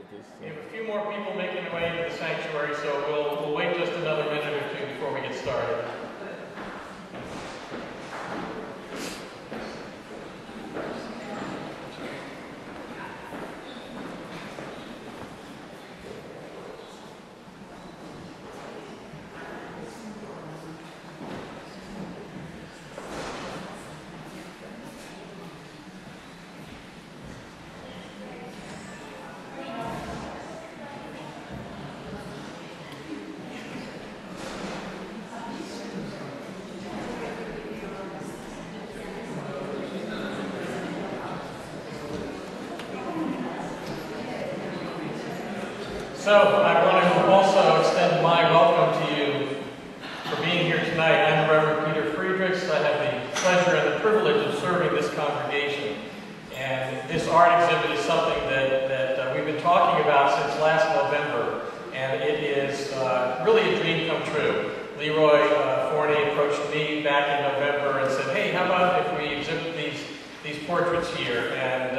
We have a few more people making their way into the sanctuary, so we'll wait just another minute or two before we get started. So I want to also extend my welcome to you for being here tonight. I'm Reverend Peter Friedrichs. I have the pleasure and the privilege of serving this congregation. And this art exhibit is something that we've been talking about since last November. And it is really a dream come true. Leroy Forney approached me back in November and said, hey, how about if we exhibit these portraits here? And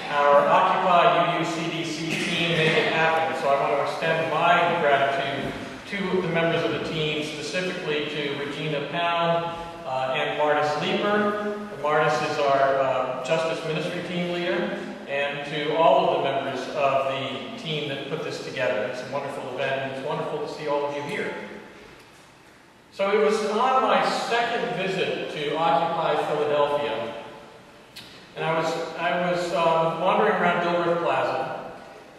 our Occupy UUCDC team made it happen, so I want to extend my gratitude to the members of the team, specifically to Regina Pound and Martis Leeper. Martis is our Justice Ministry team leader, and to all of the members of the team that put this together. It's a wonderful event, and it's wonderful to see all of you here. So it was on my second visit to Occupy Philadelphia, and I was wandering around Delaware Plaza,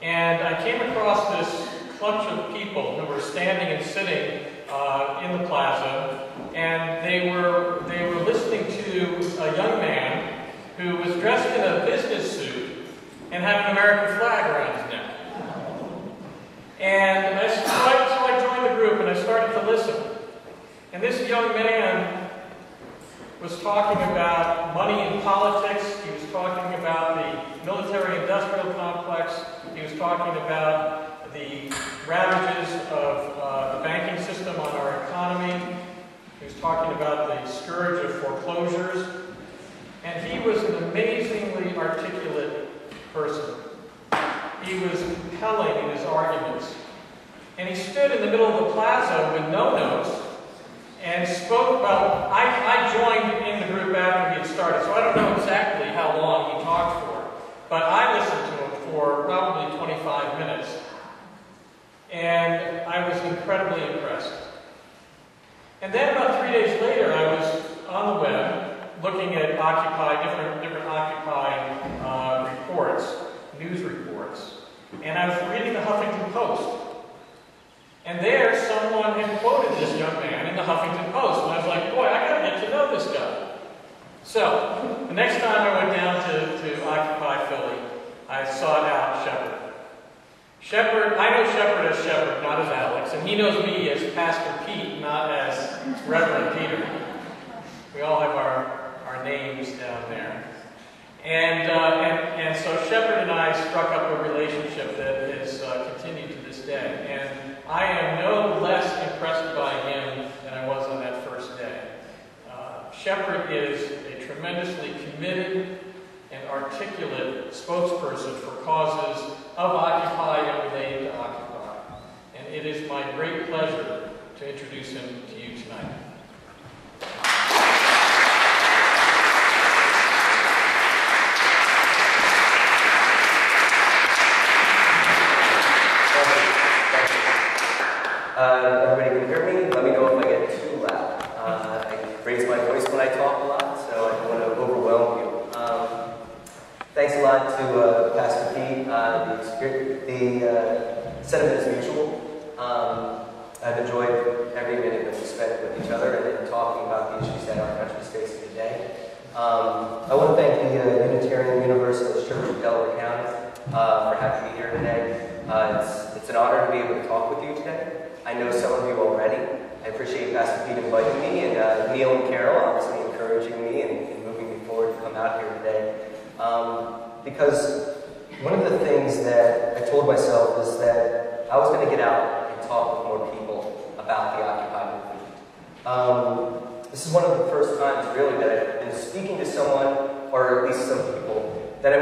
and I came across this clutch of people who were standing and sitting in the plaza, and they were listening to a young man who was dressed in a business suit and had an American flag around his neck. And so I joined the group and I started to listen. And this young man was talking about money in politics. He was talking about the military-industrial complex. He was talking about the ravages of the banking system on our economy. He was talking about the scourge of foreclosures. And he was an amazingly articulate person. He was compelling in his arguments. And he stood in the middle of the plaza with no notes and spoke about, I joined in the group after he had started, so I don't know exactly how long he talked for, but I listened to him for probably 25 minutes, and I was incredibly impressed. And then about 3 days later, I was on the web looking at Occupy, different Occupy reports, news reports, and I was reading the Huffington Post. And there, someone had quoted this young man in the Huffington Post, and I was like, boy, I gotta get to know this guy. So, the next time I went down to Occupy Philly, I sought out Sheppard. Sheppard, I know Sheppard as Sheppard, not as Alex, and he knows me as Pastor Pete, not as Reverend Peter. We all have our names down there. And so Sheppard and I struck up a relationship that has continued to this day. And I am no less impressed by him than I was on that first day. Sheppard is a tremendously committed and articulate spokesperson for causes of Occupy and related to Occupy. And it is my great pleasure to introduce him to you tonight. Everybody can hear me? Let me know if I get too loud. I raise my voice when I talk a lot, so I don't want to overwhelm you. Thanks a lot to Pastor Pete. The sentiment is mutual. I've enjoyed every minute that we spent with each other and talking about the issues that our country is facing today. I want to thank the Unitarian Universalist Church of Delaware County for having me here today. It's an honor to be able to talk with you today. I know some of you already. I appreciate Pastor Pete inviting me, and Neil and Carol obviously encouraging me and moving me forward to come out here today. Because one of the things that I told myself is that I was going to get out and talk with more people about the Occupy movement. This is one of the first times, really, that I've been speaking to someone, or at least some people, that I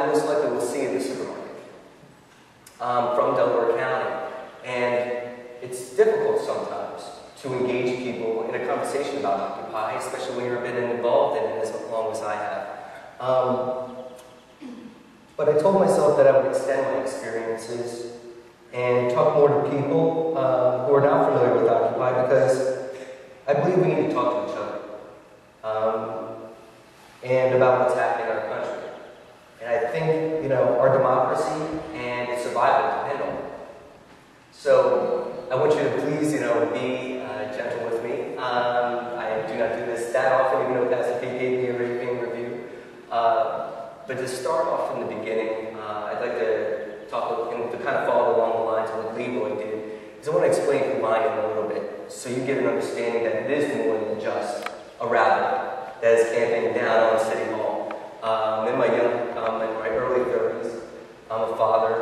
most likely will see in the supermarket. from Delaware County. And it's difficult sometimes to engage people in a conversation about Occupy, especially when you've been involved in it as long as I have. But I told myself that I would extend my experiences and talk more to people who are not familiar with Occupy, because I believe we need to talk to each other and about what's happening in our country. And I think, our democracy and its survival depend on it. So I want you to please, be gentle with me. I do not do this that often, even though Pastor Pete gave me a raping review. But to start off in the beginning, I'd like to talk, to kind of follow along the lines of what Leroy did, is I want to explain who I am a little bit, so you get an understanding that it is more than just a rally that is camping down on City Hall. In my early 30s, I'm a father,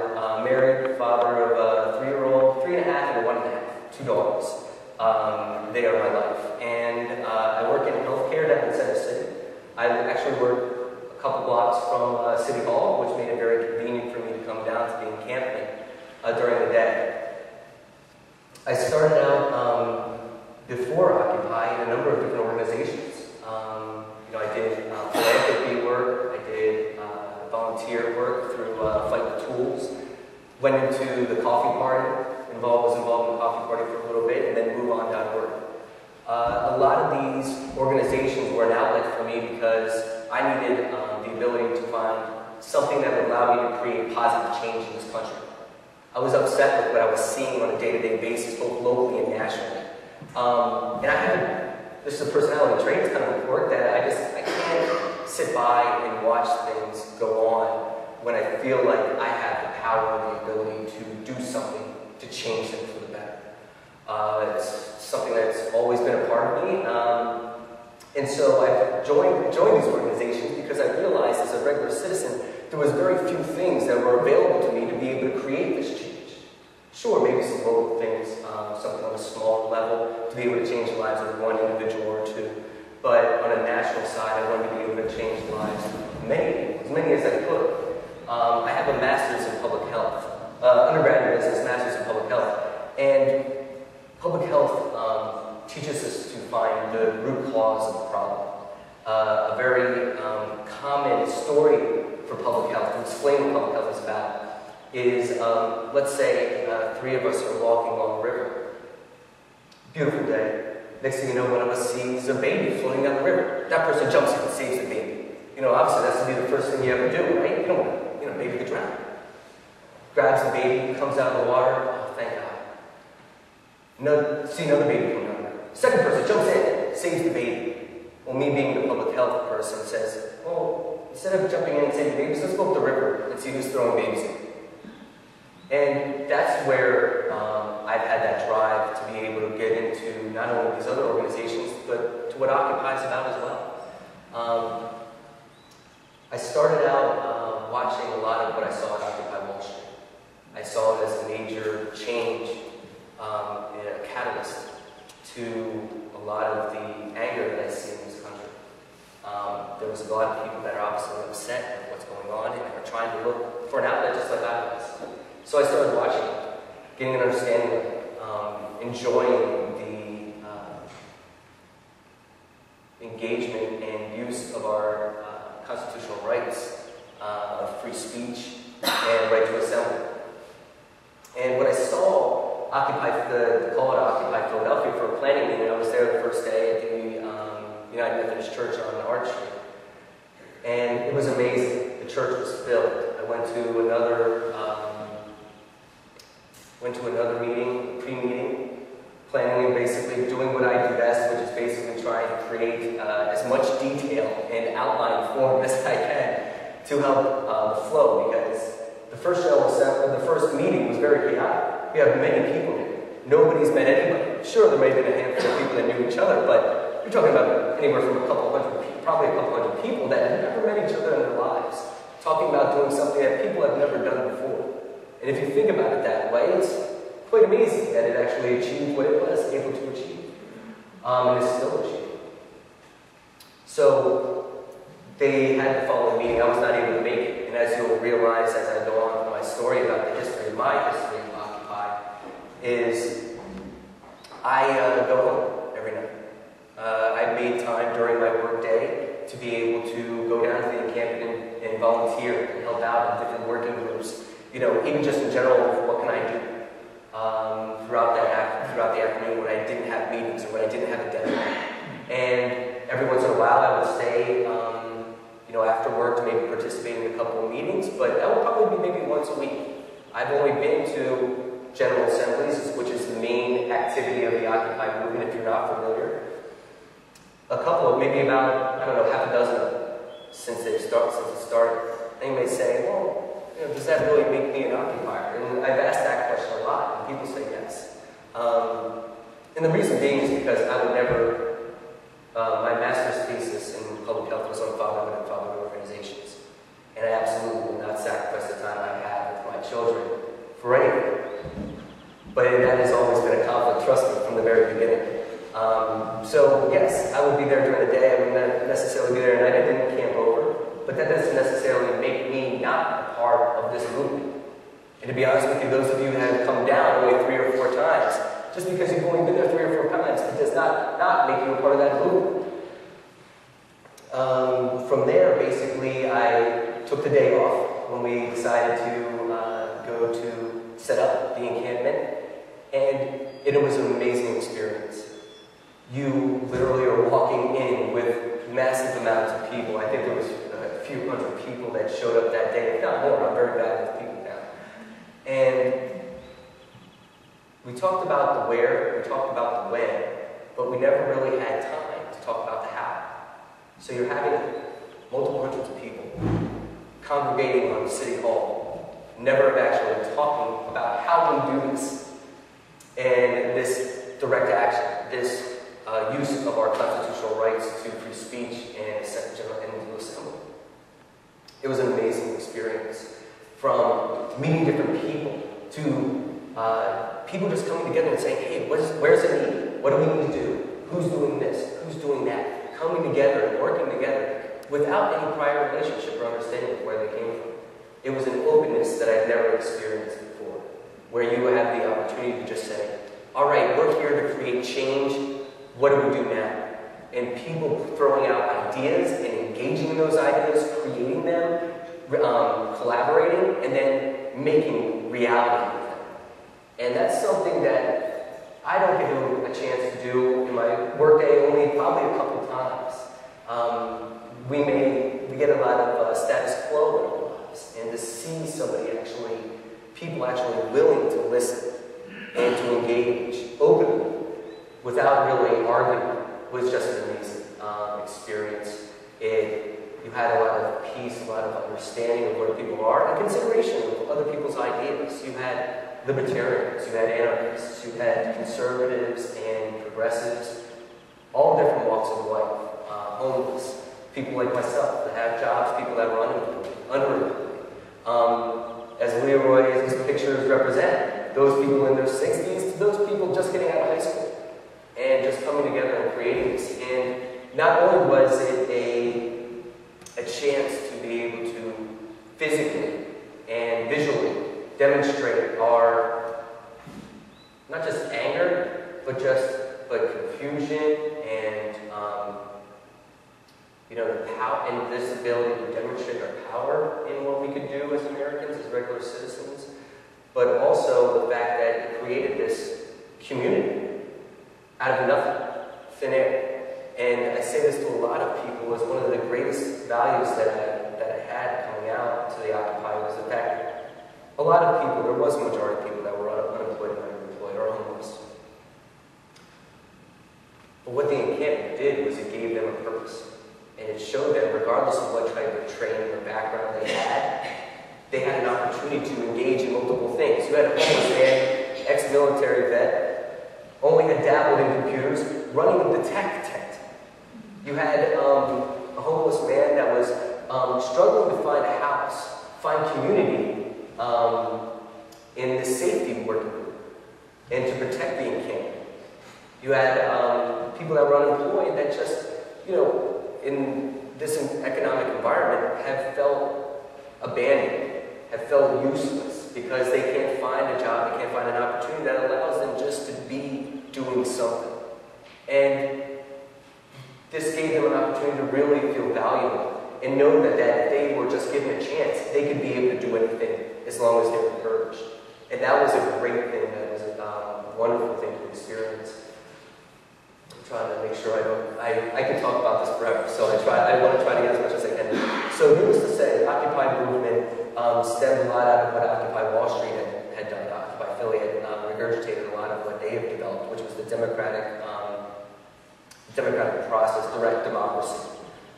married, father of a 3-year-old, 3 and a half, and a 1 and a half, 2 daughters. They are my life. And I work in healthcare down in Center City. I actually work a couple blocks from City Hall, which made it very convenient for me to come down to be encampment during the day. I started out before Occupy in a number of different organizations. I did philanthropy work, I did volunteer work through Fight the Tools, went into the coffee party, was involved in the coffee party for a little bit, and then move on down work. A lot of these organizations were an outlet for me because I needed the ability to find something that would allow me to create positive change in this country. I was upset with what I was seeing on a day-to-day basis, both locally and nationally. And this is a personality trait, it's kind of important that I can't sit by and watch things go on when I feel like I have the power and the ability to do something to change things for the better. It's something that's always been a part of me. And so I joined these organizations because I realized as a regular citizen, there was very few things that were available to me to be able to create this change. Sure, maybe some local things, something on a smaller level, to be able to change the lives of one individual or two. But on a national side, I wanted to be able to change the lives of many people, as many as I could. I have a master's in public health, undergraduate business, master's in public health. And public health teaches us to find the root cause of the problem. A very common story for public health, to explain what public health is about, is, let's say 3 of us are walking along a river. Beautiful day. Next thing you know, one of us sees a baby floating down the river. That person jumps in and saves the baby. Obviously that's to be the first thing you ever do, right? You don't want, baby to drown. Grabs the baby, comes out of the water. Oh, thank God. See another baby come down there. Second person jumps in, saves the baby. Well, me being the public health person says, well, instead of jumping in and saving babies, let's go up the river and see who's throwing babies in. And that's where I've had that drive to be able to get into not only these other organizations, but to what Occupy is about as well. I started out watching a lot of what I saw at Occupy Wall Street. I saw it as a major change, a catalyst to a lot of the anger that I see in this country. There was a lot of people that are obviously upset with what's going on and are trying to look for an outlet just like I was. So I started watching it, getting an understanding of it, enjoying the engagement and use of our constitutional rights of free speech and right to assemble. And when I saw the call to Occupy Philadelphia for a planning meeting, I was there the first day at the United Methodist Church on Arch Street. And it was amazing. The church was filled. I went to another meeting, a pre-meeting, planning and basically doing what I do best, which is basically trying to create as much detail and outline form as I can to help the flow, because the first meeting was very chaotic. We have many people here. Nobody's met anybody. Sure, there may have been a handful of people that knew each other, but you're talking about anywhere from probably a couple hundred people that have never met each other in their lives, talking about doing something that people have never done before. And if you think about it that way, it's quite amazing that it actually achieved what it was able to achieve, and it's still achieving. So they had the following meeting. I was not able to make it, and as you'll realize as I go on with my story about the history of my history of Occupy is I go home every night. I made time during my work day to be able to go down to the encampment and volunteer and help out in different working groups. You know, even just in general, what can I do throughout the afternoon when I didn't have meetings or when I didn't have a deadline. And every once in a while I would stay, you know, after work to maybe participate in a couple of meetings, but that would probably be maybe once a week. I've only been to General Assemblies, which is the main activity of the Occupy movement, if you're not familiar. A couple of, maybe about, I don't know, half a dozen of them since it started. And you may say, well, you know, does that really make me an occupier? And I've asked that question a lot, and people say yes. And the reason being is because I would never, my master's thesis in public health was on fatherhood and fatherhood organizations. And I absolutely will not sacrifice the time I have with my children for anything. But that has always been a conflict, trust me, from the very beginning. So yes, I would be there during the day. I would not necessarily be there at night. I didn't camp over. But that doesn't necessarily make me not a part of this movement. And to be honest with you, those of you who have come down only 3 or 4 times, just because you've only been there 3 or 4 times, it does not make you a part of that movement. From there, basically, I took the day off when we decided to go to set up the encampment. And it was an amazing experience. You literally are walking in with massive amounts of people. I think there was a few hundred people that showed up that day, if not more. I'm very bad with people now. And we talked about the where, we talked about the when, but we never really had time to talk about the how. So you're having multiple hundreds of people congregating on City Hall, never actually talking about how we do this. And this direct action, this use of our constitutional rights to free speech and to assembly. It was an amazing experience, from meeting different people to people just coming together and saying, hey, where's the need? What do we need to do? Who's doing this? Who's doing that? Coming together and working together without any prior relationship or understanding of where they came from. It was an openness that I've never experienced before, where you have the opportunity to just say, all right, we're here to create change. What do we do now? And people throwing out ideas and engaging in those ideas, creating them, collaborating, and then making reality of them. And that's something that I don't get a chance to do in my workday, only probably a couple times. We get a lot of status quo in our lives, and to see somebody people actually willing to listen and to engage openly without really arguing was just an amazing experience. You had a lot of peace, a lot of understanding of where people are, and consideration of other people's ideas. You had libertarians, you had anarchists, you had conservatives and progressives, all different walks of life, homeless, people like myself that have jobs, people that were unemployed. As Leroy's pictures represent, those people in their 60s to those people just getting out of high school and just coming together and creating this. And not only was it a chance to be able to physically and visually demonstrate our, not just anger, but confusion and the power and this ability to demonstrate our power in what we could do as Americans, as regular citizens, but also the fact that it created this community out of nothing, thin air. And I say this to a lot of people as one of the greatest values that I had coming out to the Occupy was the fact that a lot of people, there was a majority of people that were unemployed and underemployed or homeless. But what the encampment did was it gave them a purpose. And it showed them, regardless of what type of training or background they had an opportunity to engage in multiple things. You had a homeless man, ex-military vet, only had dabbled in computers, running the tech tent. You had a homeless man that was struggling to find a house, find community in the safety working group, and to protect the encampment. You had people that were unemployed that just, in this economic environment have felt abandoned, have felt useless, because they can't find a job, they can't find an opportunity that allows them just to be doing something. And this gave them an opportunity to really feel valuable and know that if they were just given a chance, they could be able to do anything as long as they were encouraged. And that was a great thing, that was a wonderful thing to experience. I'm trying to make sure I can talk about this forever, so I want to try to get as much as I can. So needless to say, the Occupy movement stemmed a lot out of what Occupy Wall Street had done. Occupy Philly had regurgitated a lot of what they had developed, which was the democratic process, direct democracy,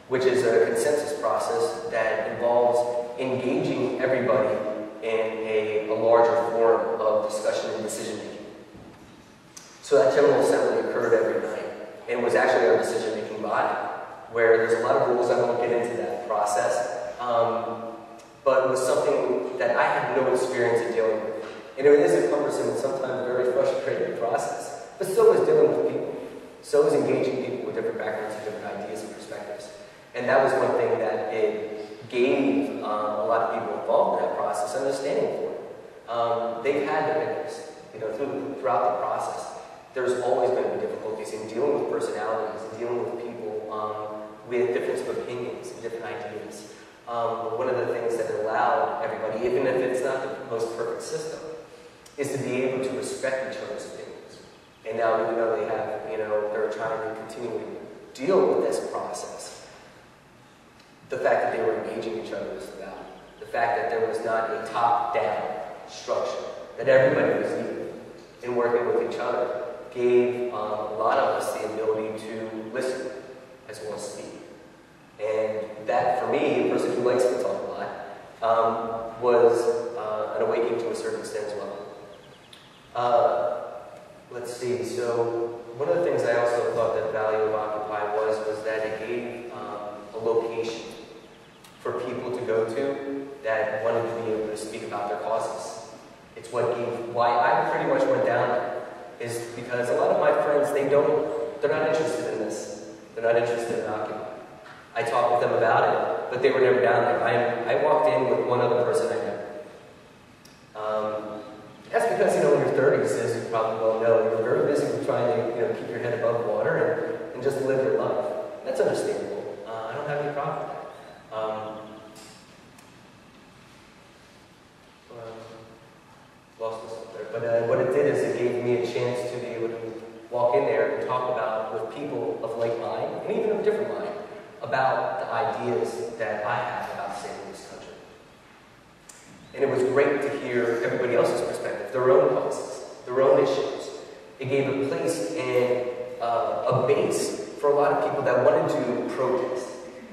which is a consensus process that involves engaging everybody in a larger forum of discussion and decision-making. So that General Assembly occurred every night, and was actually our decision-making body, where there's a lot of rules. I won't get into that process, but it was something that I had no experience in dealing with. And it is a cumbersome and sometimes very frustrating process, but so is dealing with people. So is engaging people with different backgrounds and different ideas and perspectives. And that was one thing that it gave a lot of people involved in that process understanding for it. They've had their hiccups, throughout the process. There's always going to be difficulties in dealing with personalities and dealing with people with difference of opinions and different ideas. One of the things that allowed everybody, even if it's not the most perfect system, is to be able to respect each other's opinions. And now even though they have, they're trying to continually deal with this process, the fact that they were engaging each other is the value. The fact that there was not a top-down structure, that everybody was equal in working with each other, gave a lot of us the ability to listen as well as speak. And that, for me, a person who likes to talk a lot, was an awakening to a certain extent as well. Let's see, so one of the things I also thought that value of Occupy was that it gave a location for people to go to that wanted to be able to speak about their causes. It's why I pretty much went down there, is because a lot of my friends, they're not interested in this. They're not interested in Occupy. I talked with them about it, but they were never down there. I walked in with one other person I know. That's because, in your 30s, as you probably well know, you're very busy with trying to, keep your head above water and just live your life. That's understandable. I don't have any problem with that. Lost this up there. But what it did is it gave me a chance to be able to walk in there and talk about, with people of like mind, and even of different mind, about the ideas that I have about saving this country. And it was great to hear everybody else's perspective, their own causes, their own issues. It gave a place and a base for a lot of people that wanted to protest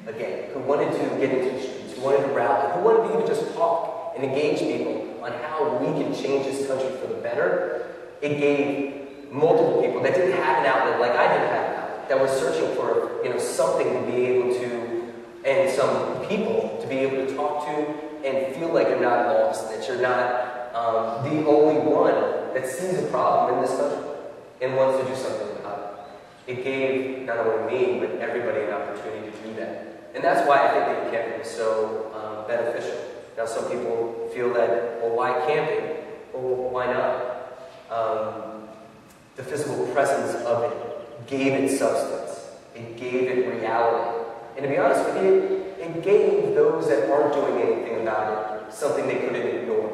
again, who wanted to get into the streets, who wanted to rally, who wanted to even just talk and engage people on how we can change this country for the better. It gave multiple people that didn't have an outlet like I didn't have an outlet, that were searching for something to be able to, and some people to be able to talk to and feel like you're not lost, that you're not the only one that sees a problem in this country and wants to do something about it. It gave not only me, but everybody an opportunity to do that. And that's why I think that camping was so beneficial. Now, some people feel that, well, why camping? Well, why not? The physical presence of it gave it substance. It gave it reality. And to be honest with you, it gave those that aren't doing anything about it something they couldn't ignore.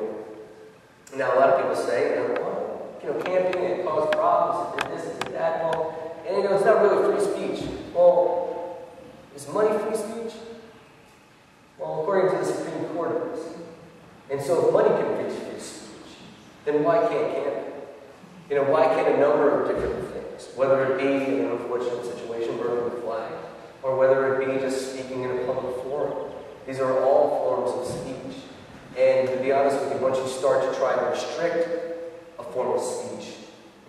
Now, a lot of people say, well, camping, it caused problems, it did this, it did that. Well, and it's not really free speech. Well, is money free speech? Well, according to the Supreme Court, it is. And so if money can reach free speech, then why can't camping? Why can't a number of different things, whether it be an unfortunate situation, burning the flag, or whether it be just speaking in a public forum. These are all forms of speech. And to be honest with you, once you start to try to restrict a form of speech,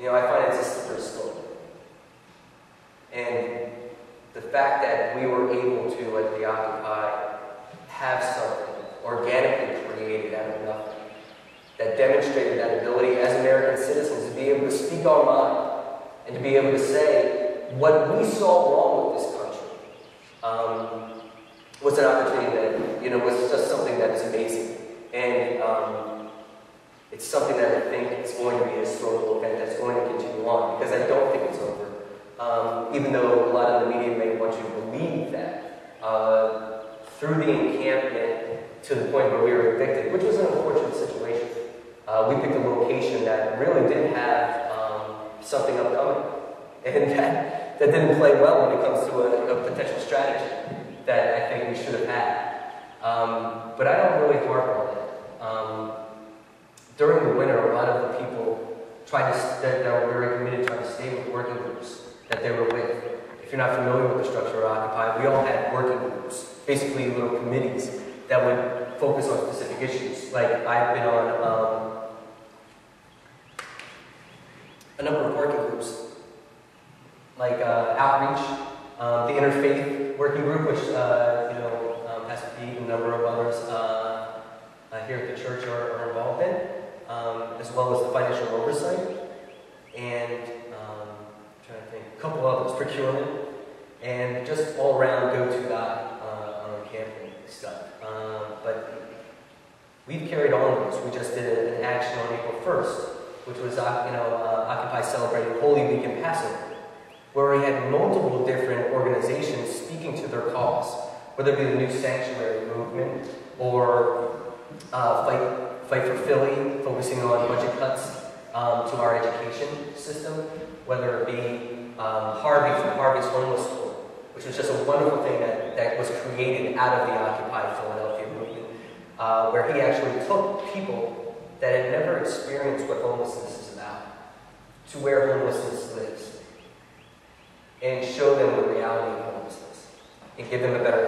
I find it's a slippery slope. And the fact that we were able to, at the Occupy, have something organically created out of nothing that demonstrated that ability as American citizens to be able to speak our mind and to be able to say what we saw wrong with this country was an opportunity that was just something that is amazing. And It's something that I think is going to be a historical event that's going to continue on, because I don't think it's over. Even though a lot of the media may want you to believe that. Through the encampment to the point where we were evicted, which was an unfortunate situation, we picked a location that really did have something upcoming. And that didn't play well when it comes to a potential strategy that I think we should have had. But I don't really harp on it. During the winter, a lot of the people that were very committed tried to stay with working groups that they were with. If you're not familiar with the structure of Occupy, we all had working groups, basically little committees that would focus on specific issues. Like, I've been on a number of working groups, like Outreach, the Interfaith Working Group, which Pastor Pete and a number of others here at the church are involved in, as well as the financial oversight, and I'm trying to think, a couple others, procurement, and just all around go-to guy on camping stuff. But we've carried on those. We just did an action on April 1st, which was Occupy celebrating Holy Week in Passover, where we had multiple different organizations speaking to their cause, whether it be the New Sanctuary movement or Fight for Philly, focusing on budget cuts to our education system, whether it be Harvey from Harvey's Homeless Tour, which was just a wonderful thing that was created out of the Occupy Philadelphia movement, where he actually took people that had never experienced what homelessness is about to where homelessness lives and show them the reality of homelessness and give them a better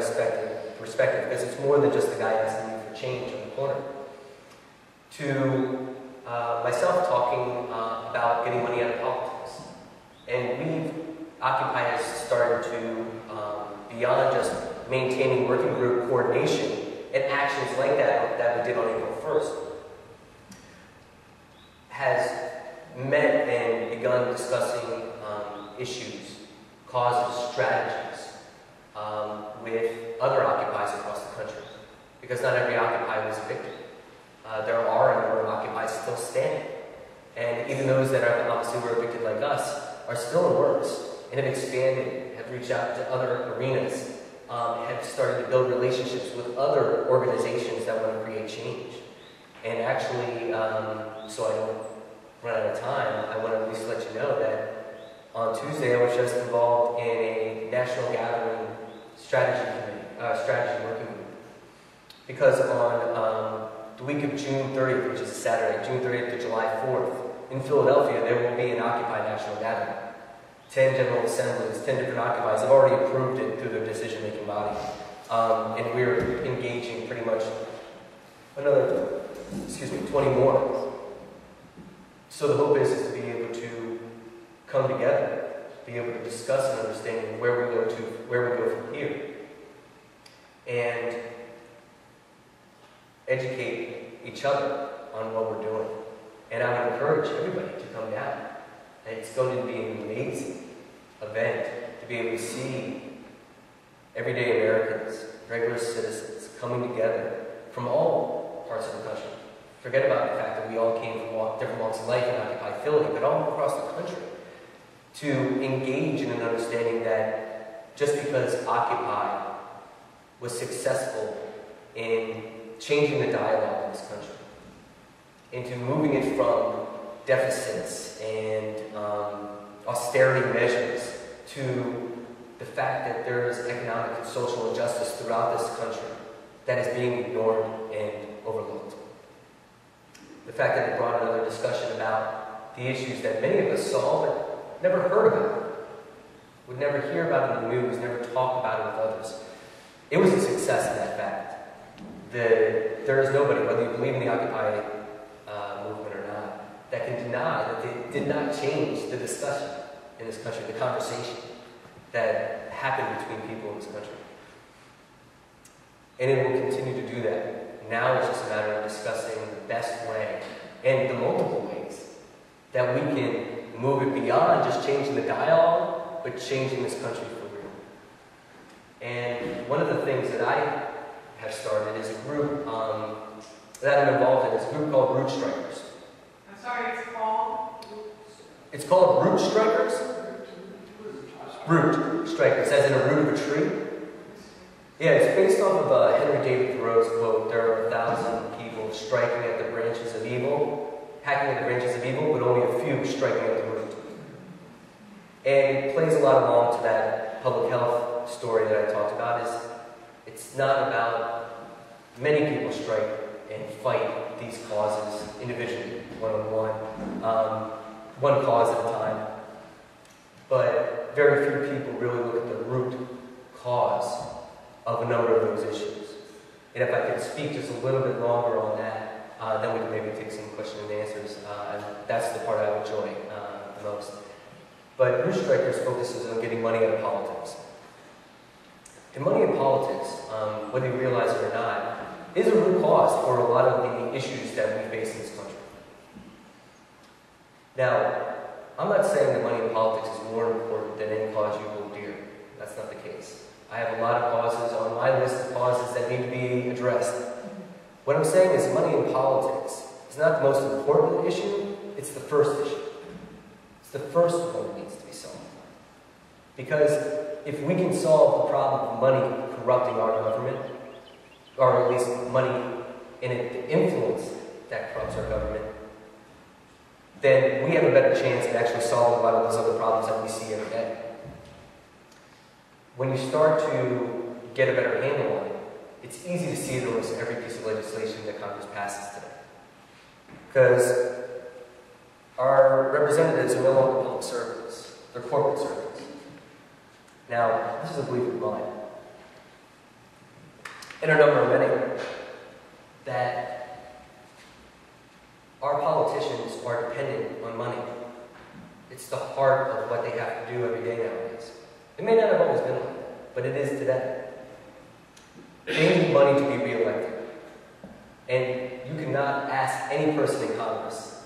perspective, because it's more than just the guy asking you for change on the corner. To myself talking about getting money out of politics. And Occupy has started to, beyond just maintaining working group coordination and actions like that we did on April 1st, has met and begun discussing issues, causes, strategies with other Occupies across the country. Because not every Occupy was evicted. There are a number of Occupies still standing. And even those that are obviously were evicted like us are still in works and have expanded, have reached out to other arenas, have started to build relationships with other organizations that want to create change. And actually, so I don't run out of time, I want to at least let you know that on Tuesday I was just involved in a national gathering strategy working group. Because on the week of June 30th, which is a Saturday, June 30th to July 4th, in Philadelphia, there will be an Occupy National Gathering. 10 general assemblies, 10 different Occupies have already approved it through their decision-making body. And we're engaging pretty much another, 20 more. So the hope is to be able to come together, be able to discuss and understand where we go from here. And educate each other on what we're doing. And I would encourage everybody to come down. And it's going to be an amazing event to be able to see everyday Americans, regular citizens, coming together from all parts of the country. Forget about the fact that we all came from different walks of life in Occupy Philly, but all across the country, to engage in an understanding that just because Occupy was successful in changing the dialogue in this country, into moving it from deficits and austerity measures to the fact that there is economic and social injustice throughout this country that is being ignored and overlooked. The fact that it brought another discussion about the issues that many of us saw but never heard about, would never hear about in the news, never talk about it with others. It was a success in that fact. There is nobody, whether you believe in the Occupy movement or not, that can deny that they did not change the discussion in this country, the conversation that happened between people in this country. And it will continue to do that. Now it's just a matter of discussing the best way and the multiple ways that we can move it beyond just changing the dialogue, but changing this country for real. And one of the things that I have started is a group that I'm involved in. It's a group called Root Strikers. sorry, it's called? It's called Root Strikers. Root Strikers, as in a root of a tree. Yeah, it's based off of Henry David Thoreau's quote, "There are 1,000 people striking at the branches of evil, hacking at the branches of evil, but only a few striking at the root." And it plays a lot along to that public health story that I talked about. It's not about many people strike and fight these causes individually, one-on-one, one cause at a time. But very few people really look at the root cause of a number of those issues. And if I could speak just a little bit longer on that, then we can maybe take some question and answers. That's the part I enjoy the most. But Root Strikers focuses on getting money out of politics. And money in politics, whether you realize it or not, is a root cause for a lot of the issues that we face in this country. Now, I'm not saying that money in politics is more important than any cause you hold dear. That's not the case. I have a lot of causes on my list of causes that need to be addressed. What I'm saying is money in politics is not the most important issue, it's the first issue. It's the first one that needs to be solved. Because if we can solve the problem of money corrupting our government, or at least money in it, the influence that corrupts our government, then we have a better chance at actually solving a lot of those other problems that we see every day. When you start to get a better handle on it, it's easy to see it in almost every piece of legislation that Congress passes today. Because our representatives are no longer public servants, they're corporate servants. Now, this is a belief of mine, and a number of many, that our politicians are dependent on money. It's the heart of what they have to do every day nowadays. It may not have always been like that, but it is today. They need money to be reelected. And you cannot ask any person in Congress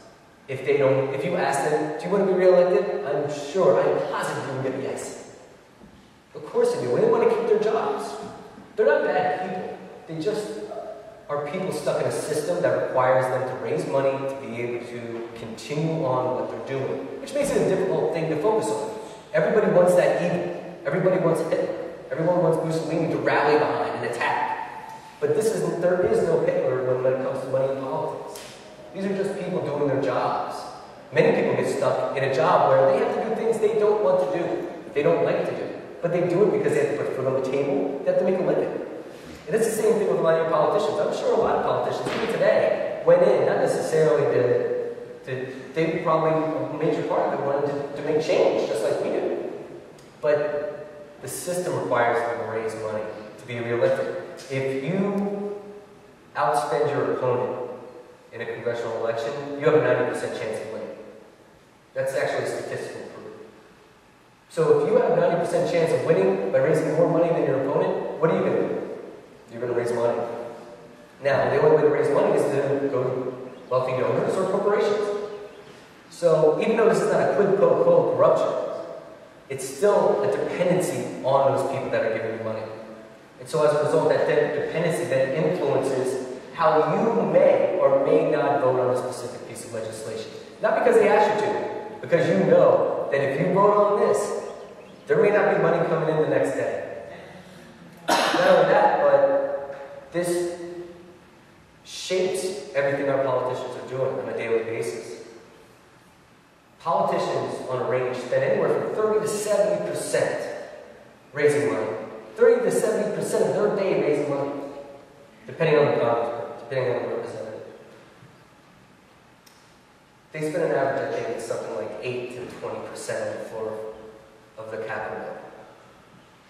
if you ask them, do you want to be reelected? I'm positive you will get a yes. Of course they do. They want to keep their jobs. They're not bad people. They just are people stuck in a system that requires them to raise money to be able to continue on what they're doing, which makes it a difficult thing to focus on. Everybody wants that evil. Everybody wants Hitler. Everyone wants Mussolini to rally behind and attack. But there is no Hitler when it comes to money in politics. These are just people doing their jobs. Many people get stuck in a job where they have to do things they don't want to do, they don't like to do. But they do it because they have to put food on the table, they have to make a living. And it's the same thing with a lot of your politicians. I'm sure a lot of politicians, even today, went in, not necessarily they probably, a major part of it wanted to make change, just like we do. But the system requires them to raise money to be reelected. If you outspend your opponent in a congressional election, you have a 90% chance of winning. That's actually statistical proof. So if you have a 90% chance of winning by raising more money than your opponent, what are you going to do? You're going to raise money. Now, the only way to raise money is to go to wealthy donors or corporations. So even though this is not a quid pro quo corruption, it's still a dependency on those people that are giving you money. And so as a result, that dependency then influences how you may or may not vote on a specific piece of legislation. Not because they asked you to, because you know that if you vote on this, there may not be money coming in the next day. Not only that, but this shapes everything our politicians are doing on a daily basis. Politicians on a range spend anywhere from 30 to 70% raising money. 30 to 70% of their day raising money, depending on the congressman, depending on the representative. They spend an average, I think, it's something like 8 to 20% on the floor of the Capitol.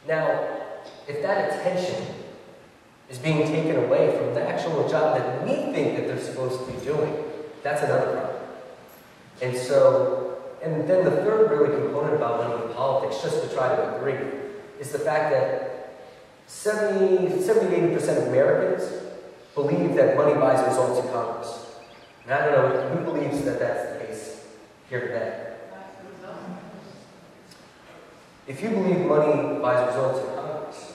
Now, if that attention is being taken away from the actual job that we think that they're supposed to be doing, that's another problem. And then the third really component about money in politics, just to try to agree, is the fact that 70-80% of Americans believe that money buys results in Congress. And I don't know who believes that that's the case here today. If you believe money buys results in Congress,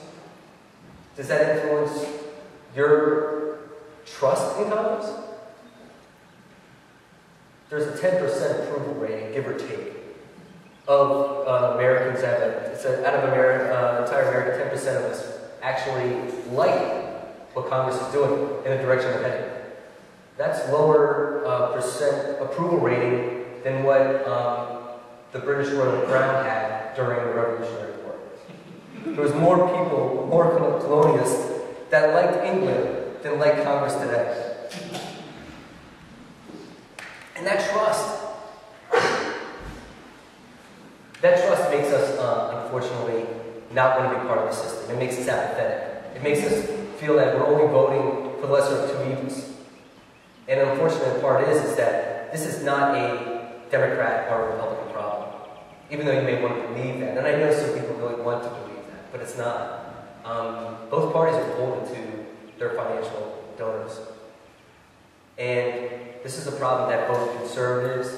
does that influence your trust in Congress? there's a 10% approval rating, give or take, of Americans out of entire America, 10% of us actually like what Congress is doing in the direction they're heading. That's lower percent approval rating than what the British Royal Crown had during the Revolutionary War. There was more people, more colonialists that liked England than like Congress today. And that trust makes us, unfortunately, not want to be part of the system. It makes us apathetic. It makes us feel that we're only voting for the lesser of two evils. And the unfortunate part is that this is not a Democrat or Republican problem, even though you may want to believe that. And I know some people really want to believe that, but it's not. Both parties are beholden to their financial donors. And this is a problem that both conservatives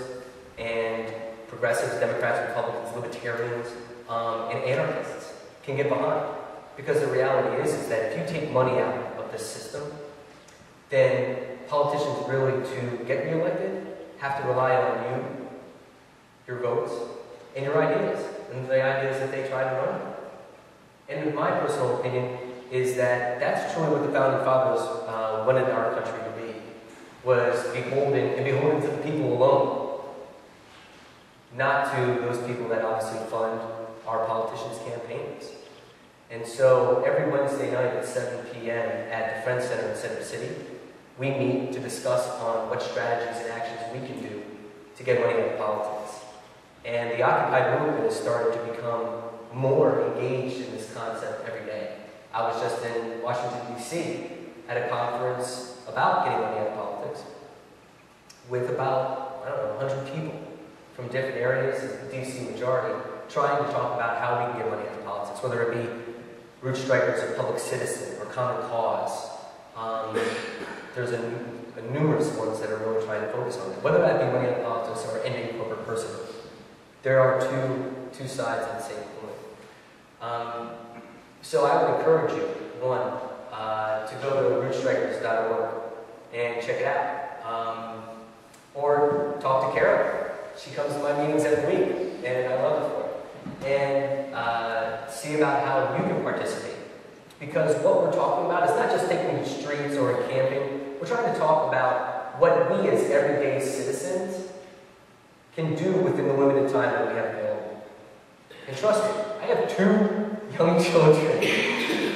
and progressives, Democrats, Republicans, libertarians, and anarchists can get behind. Because the reality is that if you take money out of this system, then politicians really, to get reelected, have to rely on you, your votes, and your ideas, and the ideas that they try to run. And in my personal opinion is that that's truly what the Founding Fathers wanted our country to be, was beholden to the people alone, not to those people that obviously fund our politicians' campaigns. And so every Wednesday night at 7 p.m. at the Friends Center in Center City, we meet to discuss on what strategies and actions we can do to get money out of politics. And the Occupy movement has started to become more engaged in this concept every day. I was just in Washington, D.C. at a conference about getting money out of politics with about, 100 people from different areas, the D.C. majority, trying to talk about how we can get money out of politics, whether it be Root Strikers or Public Citizen or Common Cause. There's numerous ones that are really trying to focus on it, whether that be money out of politics or ending corporate personhood. There are two sides of the same coin. So I would encourage you, one, to go to rootstrikers.org and check it out. Or talk to Carol. She comes to my meetings every week, and I love it for her. And see about how you can participate. Because what we're talking about is not just taking the streets or camping. We're trying to talk about what we as everyday citizens can do within the limited time that we have available. And trust me, I have 2 young children,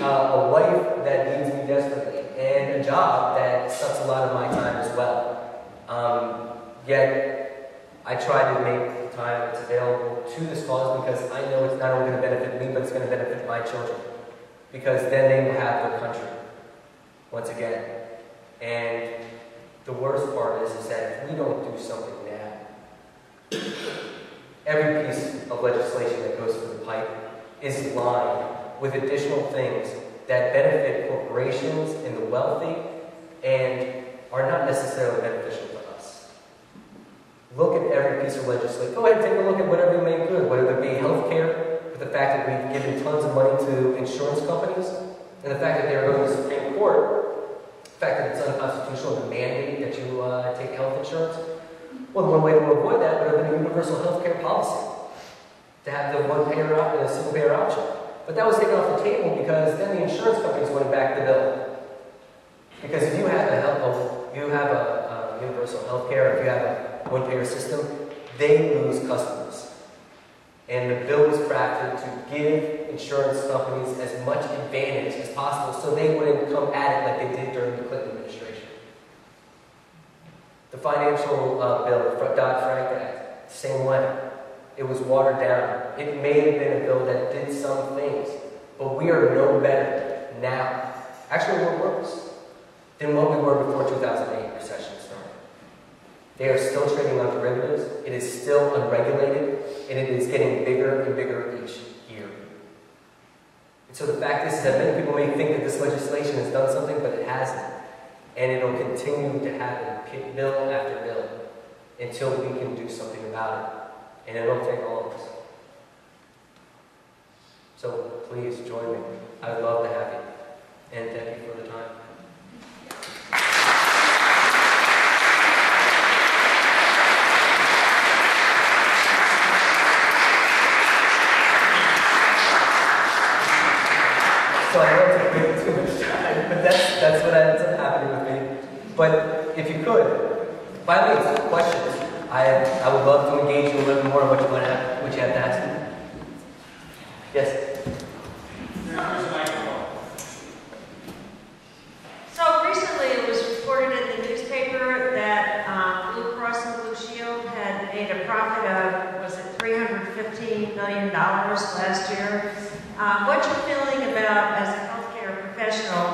a wife that needs me desperately, and a job that sucks a lot of my time as well. Yet, I try to make the time that's available to this cause because I know it's not only going to benefit me, but it's going to benefit my children. Because then they will have their country, once again. And the worst part is that if we don't do something now, every piece of legislation that goes through the pipe is lined with additional things that benefit corporations and the wealthy and are not necessarily beneficial to us. Look at every piece of legislation. Go ahead and take a look at whatever you make good, whether it be health care, with the fact that we've given tons of money to insurance companies, and the fact that they're going to the Supreme Court, the fact that it's unconstitutional to mandate that you take health insurance. Well, one way to avoid that would have been a universal health care policy, to have the one-payer option and a single-payer option. But that was taken off the table because then the insurance companies went back the bill. Because if you have a universal health care, if you have a one-payer system, they lose customers. And the bill was crafted to give insurance companies as much advantage as possible so they wouldn't come at it like they did during the Clinton administration. The financial bill, the Dodd-Frank Act, same way. It was watered down. It may have been a bill that did some things, but we are no better now. Actually, we're worse than what we were before 2008 recession started. They are still trading on derivatives. It is still unregulated, and it is getting bigger and bigger each year. And so the fact is that many people may think that this legislation has done something, but it hasn't. And it'll continue to happen, bill after bill, until we can do something about it. And it'll take all of us. So please join me. I would love to have you. And thank you for the time. But if you could, by all means, questions. I would love to engage you a little bit more on what you have to ask me. Yes? There's a microphone. So recently it was reported in the newspaper that Blue Cross and Blue Shield had made a profit of, was it $315 million last year? What's your feeling about, as a healthcare professional,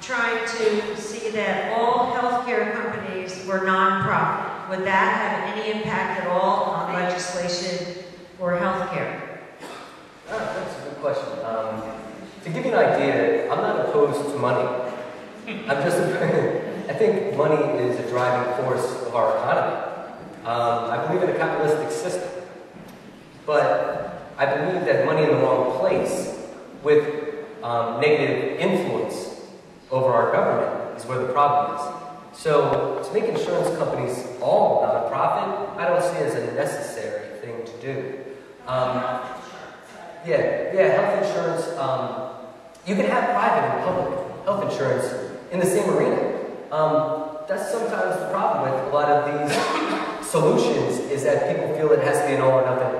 trying to see that all healthcare companies were nonprofit? Would that have any impact at all on legislation for healthcare? Oh, that's a good question. To give you an idea, I'm not opposed to money. I think money is a driving force of our economy. I believe in a capitalistic system. But I believe that money in the wrong place with negative influence over our government is where the problem is. So to make insurance companies all nonprofit, I don't see it as a necessary thing to do. Health insurance, you can have private and public health insurance in the same arena. That's sometimes the problem with a lot of these solutions, is that people feel it has to be an all or nothing,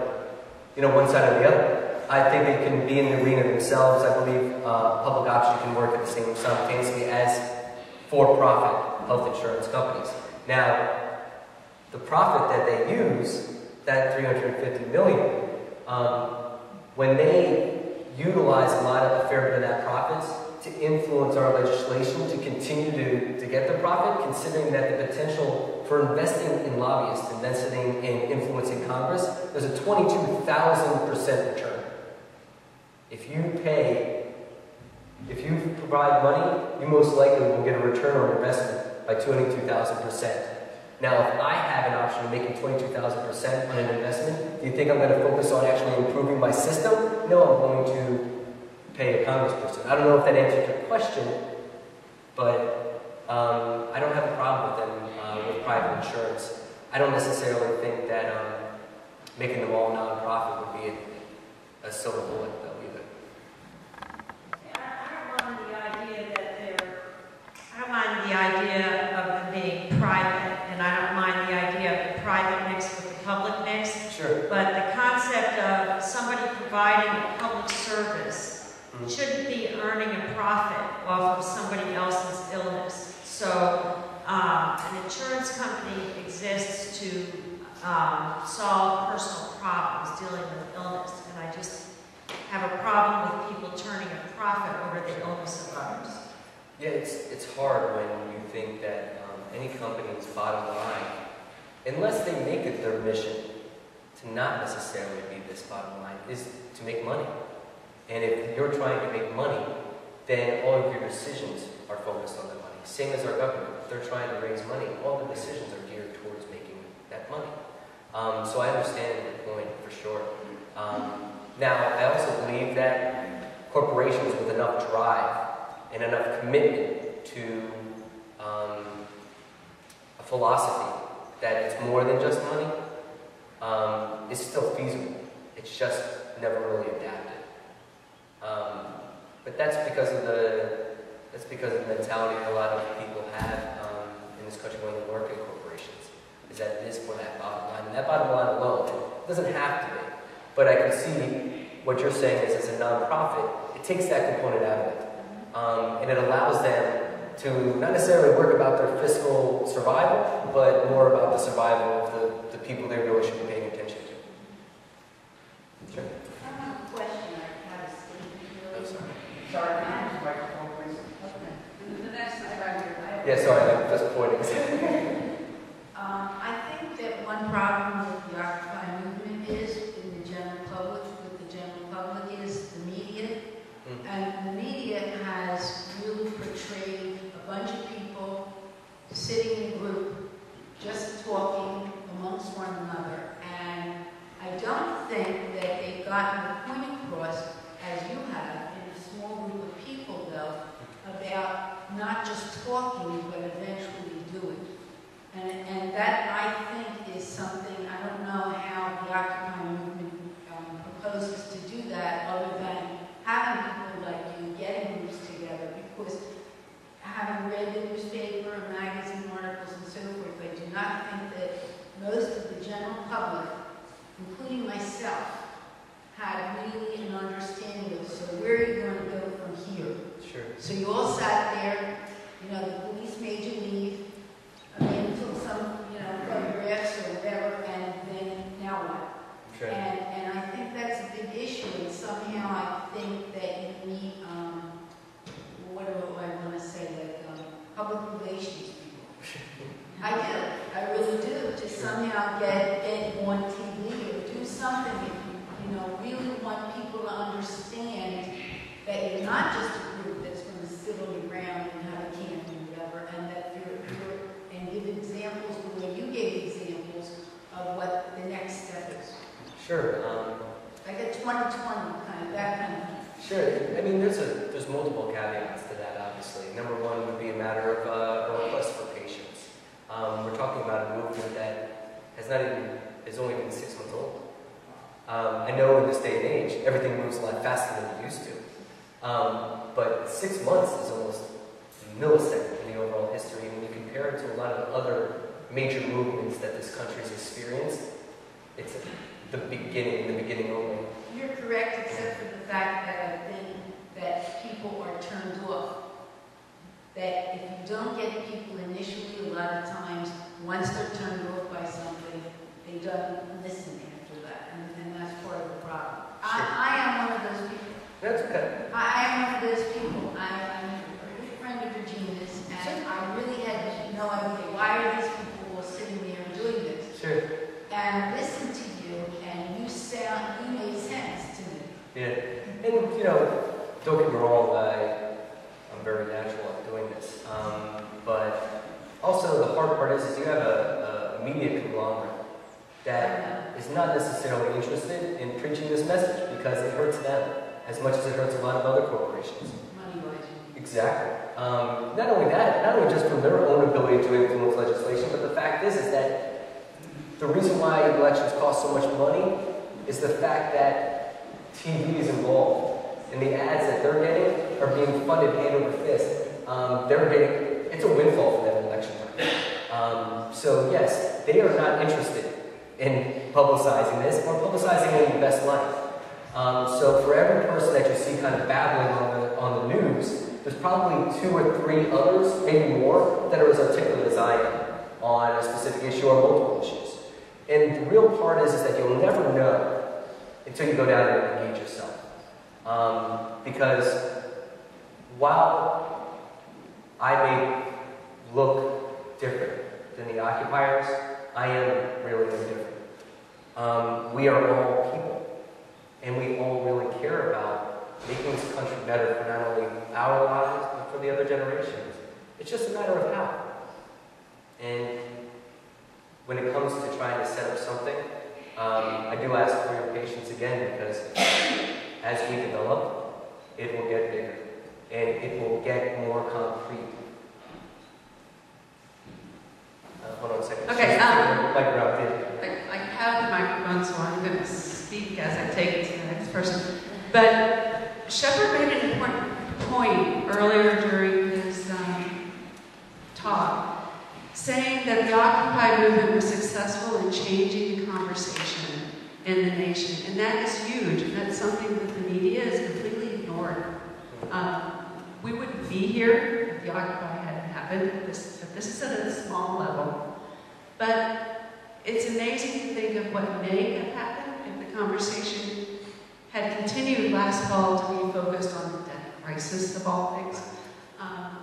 one side or the other. I think they can be in the arena themselves. I believe public option can work at the same simultaneously as for-profit health insurance companies. Now, the profit that they use, that $350 million, when they utilize a fair bit of that profits to influence our legislation to continue to get the profit, considering that the potential for investing in lobbyists, investing in influencing Congress, there's a 22,000% return. If you provide money, you most likely will get a return on investment by 22,000%. Now, if I have an option of making 22,000% on an investment, do you think I'm going to focus on actually improving my system? No, I'm going to pay a congressperson. I don't know if that answers your question, but I don't have a problem with them with private insurance. I don't necessarily think that making them all nonprofit would be a silver bullet, though, either. I don't mind the idea of them being private, and I don't mind the idea of the private mixed with the public mix. Sure. But the concept of somebody providing a public service shouldn't be earning a profit off of somebody else's illness. So an insurance company exists to solve personal problems dealing with illness, and I just have a problem with people turning a profit over the illness of others. Yeah, it's hard when you think that any company's bottom line, unless they make it their mission to not necessarily be this bottom line, is to make money. And if you're trying to make money, then all of your decisions are focused on the money. Same as our government. If they're trying to raise money, all the decisions are geared towards making that money. So I understand your point for sure. Now, I also believe that corporations with enough drive and enough commitment to a philosophy that it's more than just money is still feasible. It's just never really adapted. But that's because of the mentality that a lot of people have in this country when they work in corporations, is that it is for that bottom line. And that bottom line alone, it doesn't have to be. But I can see what you're saying is, as a nonprofit, it takes that component out of it. And it allows them to not necessarily work about their fiscal survival, but more about the survival of the people they really should be paying attention to. Sure. I have a question. I have a statement. I'm sorry. Sorry, can I use the microphone, please? Okay. The next is right here. Yeah, sorry, I'm just pointing. I think that one problem with the Occupy movement is, in the general public, is the media. And the media has really portrayed a bunch of people sitting in a group, just talking amongst one another. And I don't think that they've gotten the point across, as you have, in a small group of people, though, about not just talking, but eventually doing. And that, I think, is something I not think that most of the general public, including myself, had really an understanding of, so where are you going to go from here? Sure. So you all sat there, the police made you leave, took some, photographs or whatever, and then now what? Sure. And I think that's a big issue, and somehow I think that you need, what do I want to say, like public relations people. I do, I really do, to somehow get on TV or do something if you really want people to understand that you're not just a group that's going to sit on the ground and have a camp and whatever, and that and give examples the way you gave examples of what the next step is. Sure. Like a 2020 kind of, that kind of thing. Sure. I mean, there's multiple caveats to that, obviously. Number one would be a matter of a request for patience. We're talking about a movement that has only been 6 months old. I know in this day and age, everything moves a lot faster than it used to. But 6 months is almost a millisecond in the overall history. When you compare it to a lot of other major movements that this country's experienced, it's the beginning only. You're correct, except for the fact that I think that people are turned off. That if you don't get people initially, a lot of times, once they're turned off by something, they don't listen after that, and that's part of the problem. I am one of those people. That's okay. I am one of those people. I'm a good friend of Regina's, and I really had no idea why are these people all sitting there and doing this. Sure. And I listened to you, and you made sense to me. Yeah. And, don't get me wrong, I'm very natural at doing this. But also the hard part is you have a media conglomerate that is not necessarily interested in preaching this message because it hurts them as much as it hurts a lot of other corporations. Money-wise. Exactly. Not only that, not only just from their own ability to influence legislation, but the fact is that the reason why elections cost so much money is the fact that TV is involved. And the ads that they're getting are being funded hand over fist. It's a windfall for them in election time. So yes, they are not interested in publicizing this or publicizing it in the best light. So for every person that you see kind of babbling on the news, there's probably 2 or 3 others, maybe more, that are as articulate as I am on a specific issue or multiple issues. And the real part is that you'll never know until you go down and engage yourself. Because while I may look different than the occupiers, I am really no different. We are all people, and we all really care about making this country better for not only our lives, but for the other generations. It's just a matter of how. And when it comes to trying to set up something, I do ask for your patience again, because as we develop, it will get bigger, and it will get more concrete. Hold on a second. Okay, I have the microphone, so I'm going to speak as I take it to the next person. But Sheppard made an important point earlier during his talk, saying that the Occupy movement was successful in changing the conversation in the nation, and that is huge. And that's something that the media is completely ignored. We wouldn't be here if the Occupy hadn't happened. This is at a small level. But it's amazing to think of what may have happened if the conversation had continued last fall to be focused on the debt crisis of all things.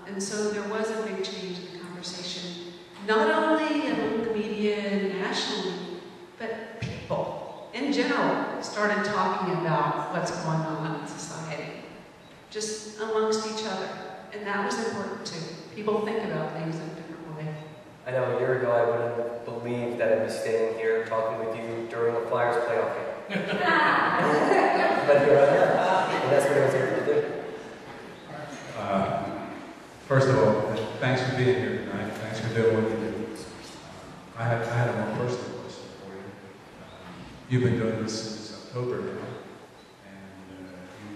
And so there was a big change in the conversation, not only among the media nationally, but people in general started talking about what's going on in society, just amongst each other. And that was important too. People think about things in a different way. I know a year ago I wouldn't have believed that I'd be standing here talking with you during a Flyers playoff game. But here I am, and that's what I was here to do. First of all, thanks for being here tonight. Thanks for doing what you do. I had a more personal question for you. You've been doing this since October now, and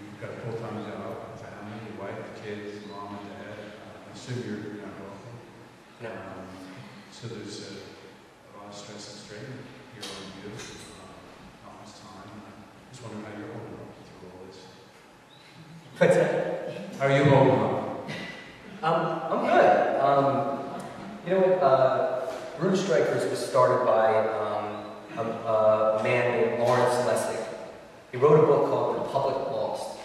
you've got a full-time job, family, your wife, kids, mom and dad. I assume you're not wealthy. No. So there's lot of stress and strain here on you, not much time. I just wondering how you're holding up through all this. What's that? How are you holding up? I'm good. You know what? Root Strikers was started by a man named Lawrence Lessig. He wrote a book called Republic Lost.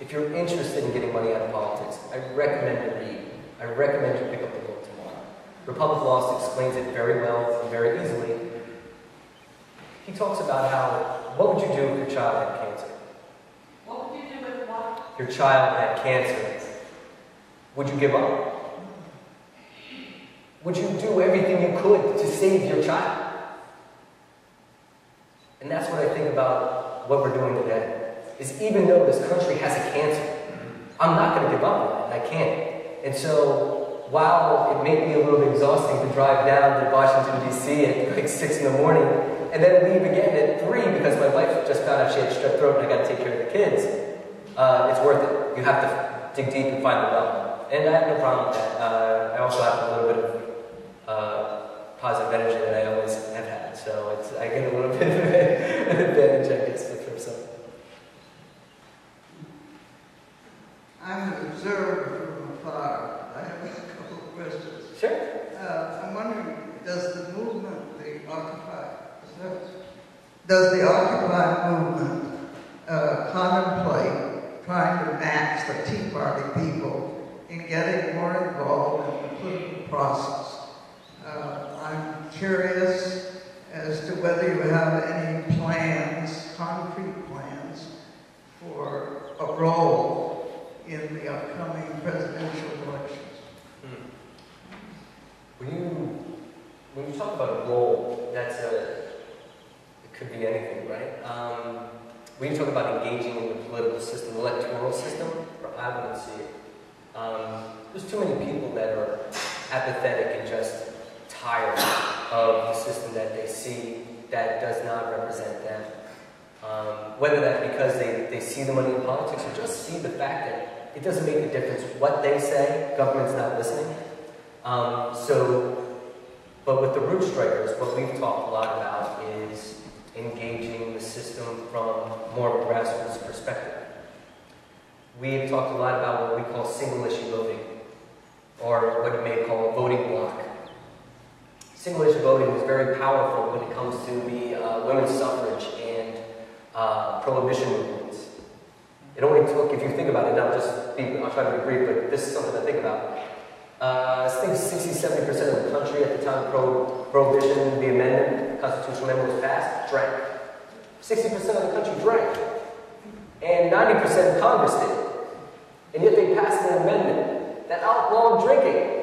If you're interested in getting money out of politics, I recommend you read. I recommend you pick up the book tomorrow. Republic Lost explains it very well and very easily. He talks about how, what would you do if your child had cancer? What would you do with what? Your child had cancer. Would you give up? Would you do everything you could to save your child? And that's what I think about what we're doing today. Is even though this country has a cancer, I'm not going to give up on it. I can't. And so, while it may be a little bit exhausting to drive down to Washington, D.C. at like 6 in the morning, and then leave again at 3 because my wife just found out she had strep throat and I got to take care of the kids, it's worth it. You have to dig deep and find the well. And I have no problem with that. I also have a little bit of positive energy that I always have had. So I get a little bit of an advantage, I guess, from something. I'm an observer from afar. I have a couple of questions. Sure. I'm wondering, does the movement, the Occupy, does the Occupy movement contemplate trying to match the Tea Party people in getting more involved in the political process? I'm curious as to whether you have any plans, concrete plans, for a role in the upcoming presidential elections. When you talk about a role, it could be anything, right? When you talk about engaging in the political system, the electoral system, I wouldn't see it. There's too many people that are apathetic and just tired of the system that they see that does not represent them. Whether that's because they see the money in politics or just see the fact that it doesn't make a difference what they say, government's not listening. But with the Root Strikers, what we've talked a lot about is engaging the system from more of a grassroots perspective. We've talked a lot about what we call single-issue voting, or what you may call a voting block. Single-issue voting is very powerful when it comes to the women's suffrage and prohibition movements. It only took, if you think about it, I'll try to be brief, but this is something to think about. I think 60-70% of the country at the time of prohibition, the amendment, constitutional amendment was passed, drank. 60% of the country drank. And 90% of Congress did. And yet they passed an amendment that outlawed drinking.